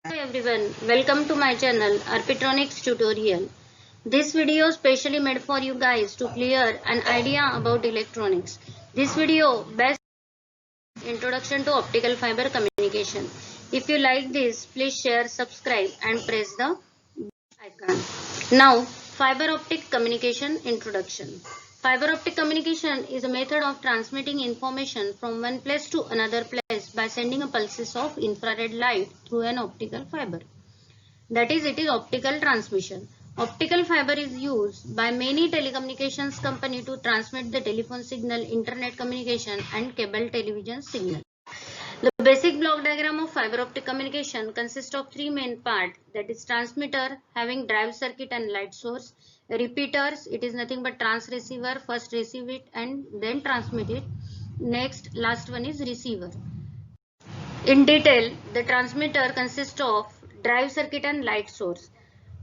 Hello everyone, welcome to my channel Arpitronics tutorial. This video is specially made for you guys to clear an idea about electronics. This video best introduction to optical fiber communication. If you like this, please share, subscribe and press the icon. Now, fiber optic communication introduction. Fiber optic communication is a method of transmitting information from one place to another place by sending a pulses of infrared light through an optical fiber. That is, it is optical transmission. Optical fiber is used by many telecommunications company to transmit the telephone signal, internet communication and cable television signal. The basic block diagram of fiber optic communication consists of three main parts, that is transmitter having drive circuit and light source, repeaters, it is nothing but transceiver, first receive it and then transmit it, next last one is receiver. In detail, the transmitter consists of drive circuit and light source.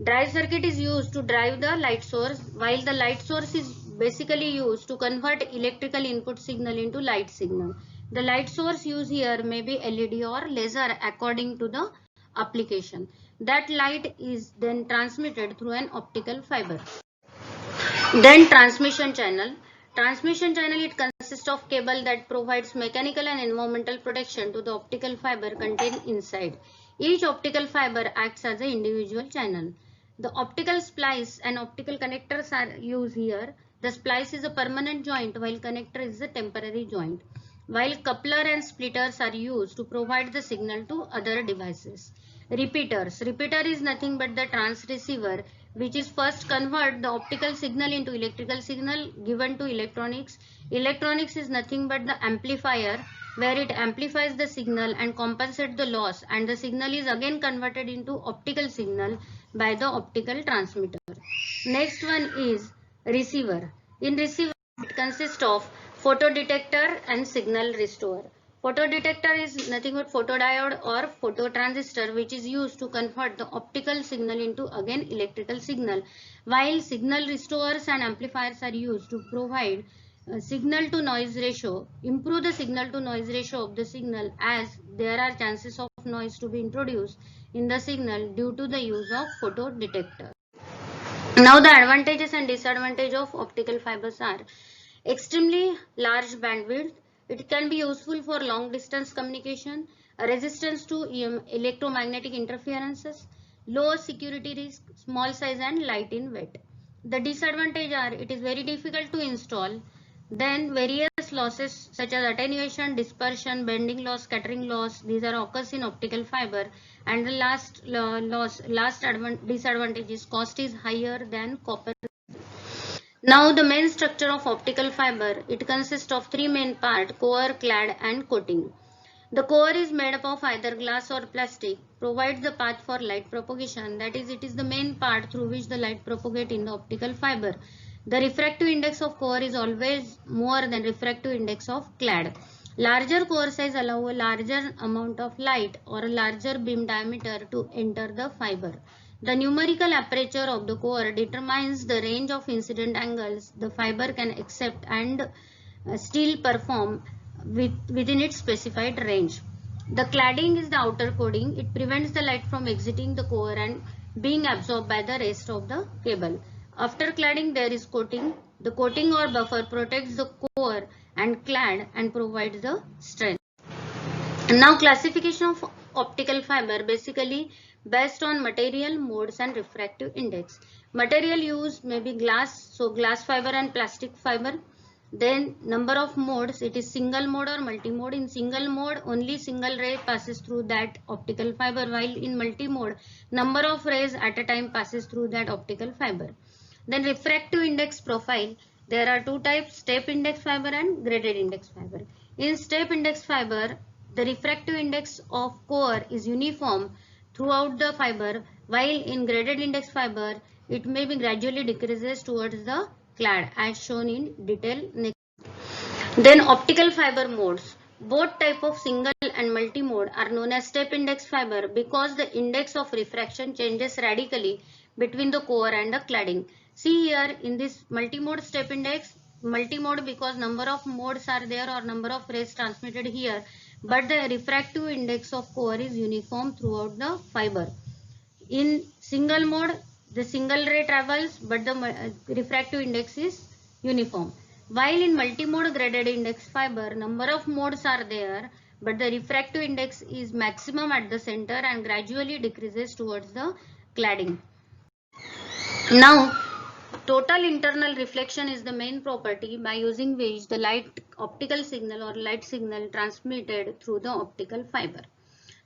Drive circuit is used to drive the light source, while the light source is basically used to convert electrical input signal into light signal. The light source used here may be LED or laser according to the application. That light is then transmitted through an optical fiber. Then transmission channel. Transmission channel, it consists of cable that provides mechanical and environmental protection to the optical fiber contained inside. Each optical fiber acts as an individual channel. The optical splice and optical connectors are used here. The splice is a permanent joint while connector is a temporary joint. While coupler and splitters are used to provide the signal to other devices. Repeaters. Repeater is nothing but the transceiver which is first convert the optical signal into electrical signal given to electronics. Electronics is nothing but the amplifier where it amplifies the signal and compensates the loss, and the signal is again converted into optical signal by the optical transmitter. Next one is receiver. In receiver, it consists of photodetector and signal restorer. Photodetector is nothing but photodiode or phototransistor which is used to convert the optical signal into again electrical signal, while signal restorers and amplifiers are used to provide signal to noise ratio, improve the signal to noise ratio of the signal as there are chances of noise to be introduced in the signal due to the use of photodetector. Now the advantages and disadvantages of optical fibers are extremely large bandwidth. It can be useful for long distance communication, resistance to electromagnetic interferences, low security risk, small size and light in weight. The disadvantages are it is very difficult to install. Then various losses such as attenuation, dispersion, bending loss, scattering loss, these are occurs in optical fiber. And the disadvantage is cost is higher than copper. Now the main structure of optical fiber, it consists of three main parts, core, clad and coating. The core is made up of either glass or plastic, provides the path for light propagation, that is, it is the main part through which the light propagates in the optical fiber. The refractive index of core is always more than refractive index of clad. Larger core size allow a larger amount of light or a larger beam diameter to enter the fiber. The numerical aperture of the core determines the range of incident angles the fiber can accept and still perform within its specified range. The cladding is the outer coating. It prevents the light from exiting the core and being absorbed by the rest of the cable. After cladding, there is coating. The coating or buffer protects the core and clad and provides the strength. And now classification of optical fiber basically based on material, modes and refractive index. Material used may be glass, so glass fiber and plastic fiber. Then number of modes, it is single mode or multi-mode. In single mode, only single ray passes through that optical fiber, while in multi-mode, number of rays at a time passes through that optical fiber. Then refractive index profile, there are two types, step index fiber and graded index fiber. In step index fiber, the refractive index of core is uniform throughout the fiber, while in graded index fiber, it may be gradually decreases towards the clad as shown in detail next. Then optical fiber modes. Both type of single and multi-mode are known as step index fiber because the index of refraction changes radically between the core and the cladding. See here in this multi-mode step index, multi-mode because number of modes are there or number of rays transmitted here but the refractive index of core is uniform throughout the fiber. In single mode, the single ray travels, but the refractive index is uniform. While in multimode graded index fiber, number of modes are there, but the refractive index is maximum at the center and gradually decreases towards the cladding. Now, total internal reflection is the main property by using which the light optical signal or light signal transmitted through the optical fiber.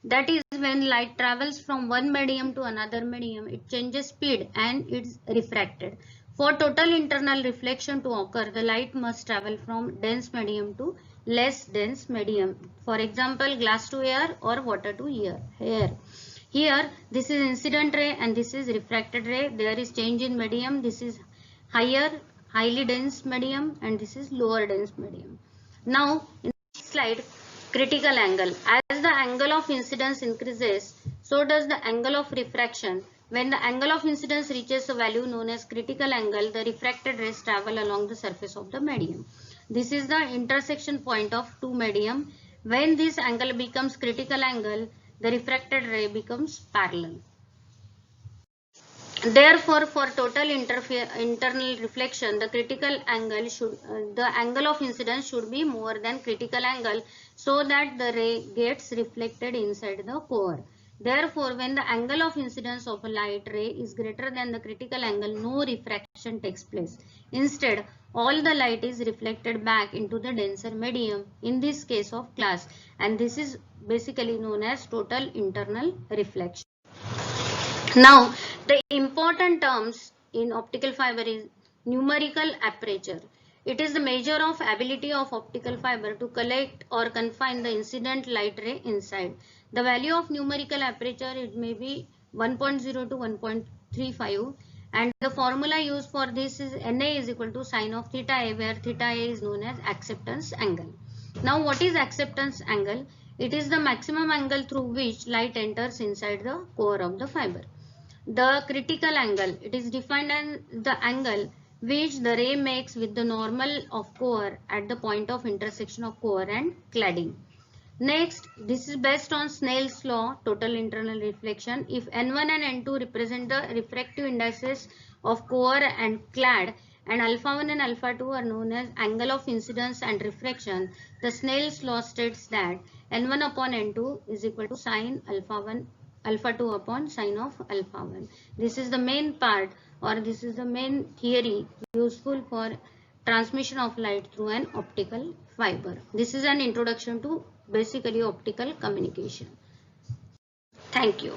That is, when light travels from one medium to another medium, it changes speed and it's refracted. For total internal reflection to occur, the light must travel from dense medium to less dense medium. For example, glass to air or water to air. Here, this is incident ray and this is refracted ray. There is change in medium. This is higher, highly dense medium, and this is lower dense medium. Now, in this slide, critical angle. As the angle of incidence increases, so does the angle of refraction. When the angle of incidence reaches a value known as critical angle, the refracted rays travel along the surface of the medium. This is the intersection point of two medium. When this angle becomes critical angle, the refracted ray becomes parallel. Therefore, for total internal reflection, the angle of incidence should be more than critical angle, so that the ray gets reflected inside the core. Therefore, when the angle of incidence of a light ray is greater than the critical angle, no refraction takes place. Instead, all the light is reflected back into the denser medium, in this case of glass, and this is basically known as total internal reflection. Now, the important terms in optical fiber is numerical aperture. It is the measure of ability of optical fiber to collect or confine the incident light ray inside. The value of numerical aperture, it may be 1.0 to 1.35, and the formula used for this is Na is equal to sine of theta A, where theta A is known as acceptance angle. Now, what is acceptance angle? It is the maximum angle through which light enters inside the core of the fiber. The critical angle, it is defined as the angle which the ray makes with the normal of core at the point of intersection of core and cladding. Next, this is based on Snell's law, total internal reflection. If N1 and N2 represent the refractive indices of core and clad, and alpha 1 and alpha 2 are known as angle of incidence and refraction, the Snell's law states that N1 upon N2 is equal to sine alpha 2 upon sine of alpha 1. This is the main part, or this is the main theory useful for transmission of light through an optical fiber. This is an introduction to basically optical communication. Thank you.